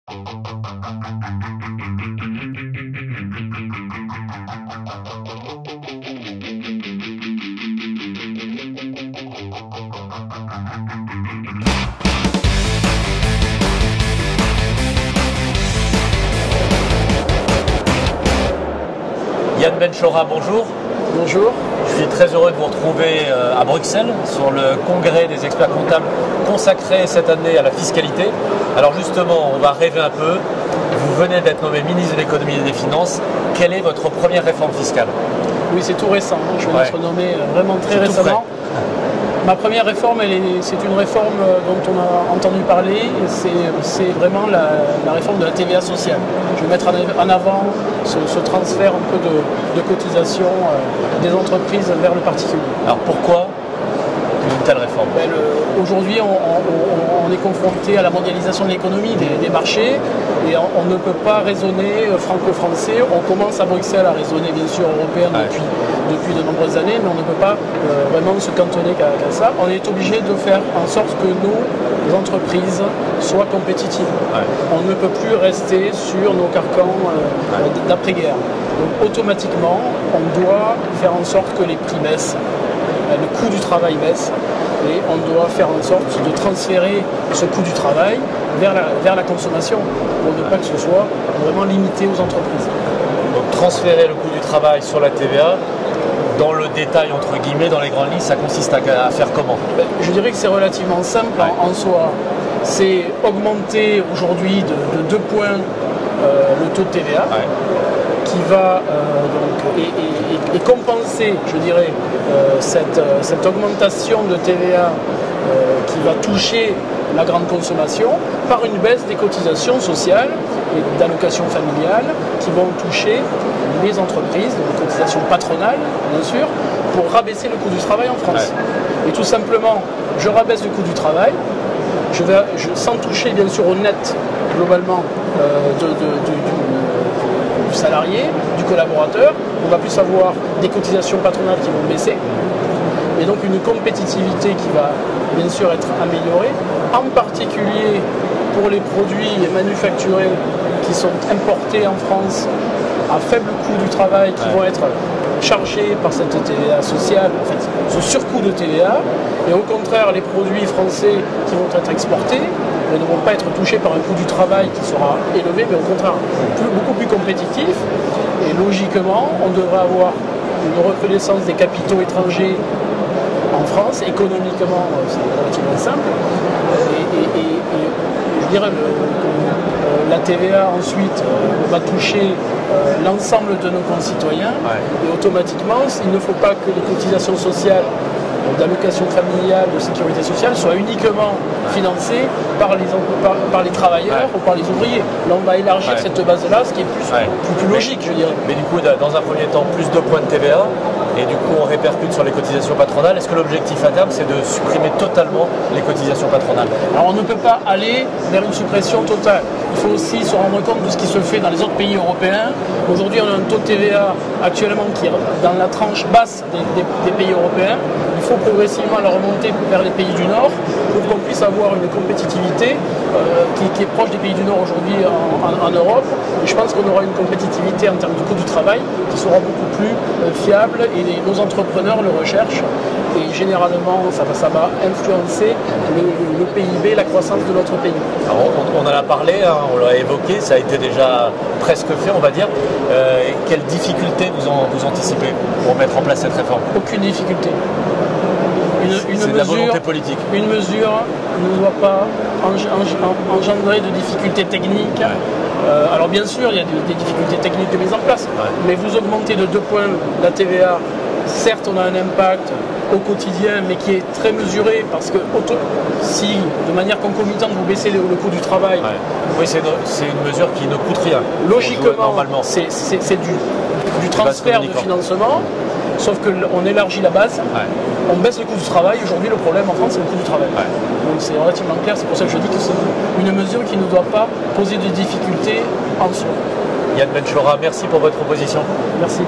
Yann Benchora, bonjour. Bonjour. Je suis très heureux de vous retrouver à Bruxelles sur le congrès des experts comptables consacré cette année à la fiscalité. Alors justement, on va rêver un peu. Vous venez d'être nommé ministre de l'économie et des finances. Quelle est votre première réforme fiscale? Oui, c'est tout récent. Je viens d'être nommé vraiment très récemment. Ma première réforme, c'est une réforme dont on a entendu parler. C'est vraiment la réforme de la TVA sociale. Je vais mettre en avant ce transfert un peu de cotisation des entreprises vers le particulier. Alors pourquoi une telle réforme? Aujourd'hui, on est confronté à la mondialisation de l'économie, des marchés, et on ne peut pas raisonner franco-français. On commence à Bruxelles à raisonner bien sûr européen depuis de nombreuses années, mais on ne peut pas vraiment se cantonner qu'à ça. On est obligé de faire en sorte que nos entreprises soient compétitives. On ne peut plus rester sur nos carcans d'après-guerre. Donc automatiquement, on doit faire en sorte que les prix baissent, le coût du travail baisse, et on doit faire en sorte de transférer ce coût du travail vers la consommation, pour ne pas que ce soit vraiment limité aux entreprises. Donc transférer le coût du travail sur la TVA, dans le détail entre guillemets, dans les grandes lignes, ça consiste à faire comment? Je dirais que c'est relativement simple en soi. C'est augmenter aujourd'hui de 2 points le taux de TVA, qui va et compenser, je dirais, cette augmentation de TVA qui va toucher la grande consommation par une baisse des cotisations sociales et d'allocations familiales qui vont toucher les entreprises, des cotisations patronales bien sûr, pour rabaisser le coût du travail en France. Et tout simplement, je rabaisse le coût du travail, sans toucher bien sûr au net globalement du salarié, du collaborateur. On va plus avoir des cotisations patronales qui vont baisser, et donc une compétitivité qui va bien sûr être améliorée, en particulier pour les produits manufacturés qui sont importés en France à faible coût du travail, qui vont être chargés par cette TVA sociale, en fait ce surcoût de TVA, et au contraire les produits français qui vont être exportés ne vont pas être touchés par un coût du travail qui sera élevé, mais au contraire beaucoup plus compétitif. Et logiquement, on devrait avoir une recrudescence des capitaux étrangers en France. Économiquement, c'est relativement simple. Et je dirais la TVA ensuite va toucher l'ensemble de nos concitoyens. Et automatiquement, il ne faut pas que les cotisations sociales d'allocation familiale, de sécurité sociale soient uniquement financées par les travailleurs ou par les ouvriers. Là, on va élargir cette base-là, ce qui est plus logique, je dirais. Mais du coup, dans un premier temps, plus de points de TVA, et du coup, on répercute sur les cotisations patronales. Est-ce que l'objectif à terme, c'est de supprimer totalement les cotisations patronales? Alors, on ne peut pas aller vers une suppression totale. Il faut aussi se rendre compte de ce qui se fait dans les autres pays européens. Aujourd'hui, on a un taux de TVA actuellement qui est dans la tranche basse des pays européens. Il faut progressivement la remonter vers les pays du Nord pour qu'on puisse avoir une compétitivité qui est proche des pays du Nord aujourd'hui en Europe. Et je pense qu'on aura une compétitivité en termes de coût du travail qui sera beaucoup plus fiable, et nos entrepreneurs le recherchent. Et généralement, ça va influencer le PIB, la croissance de notre pays. Alors, on en a parlé, on l'a évoqué, ça a été déjà presque fait, on va dire. Quelles difficultés vous anticipez pour mettre en place cette réforme? Aucune difficulté. C'est de la volonté politique. Une mesure ne doit pas engendrer de difficultés techniques. Alors bien sûr, il y a des difficultés techniques de mise en place, mais vous augmentez de 2 points la TVA. Certes, on a un impact au quotidien, mais qui est très mesuré, parce que si de manière concomitante vous baissez le coût du travail, oui, c'est une mesure qui ne coûte rien. Logiquement, c'est du transfert de financement, sauf qu'on élargit la base, on baisse le coût du travail. Aujourd'hui, le problème en France, c'est le coût du travail. Donc c'est relativement clair, c'est pour ça que je dis que c'est une mesure qui ne doit pas poser de difficultés en soi. Yann Benchora, merci pour votre proposition. Merci.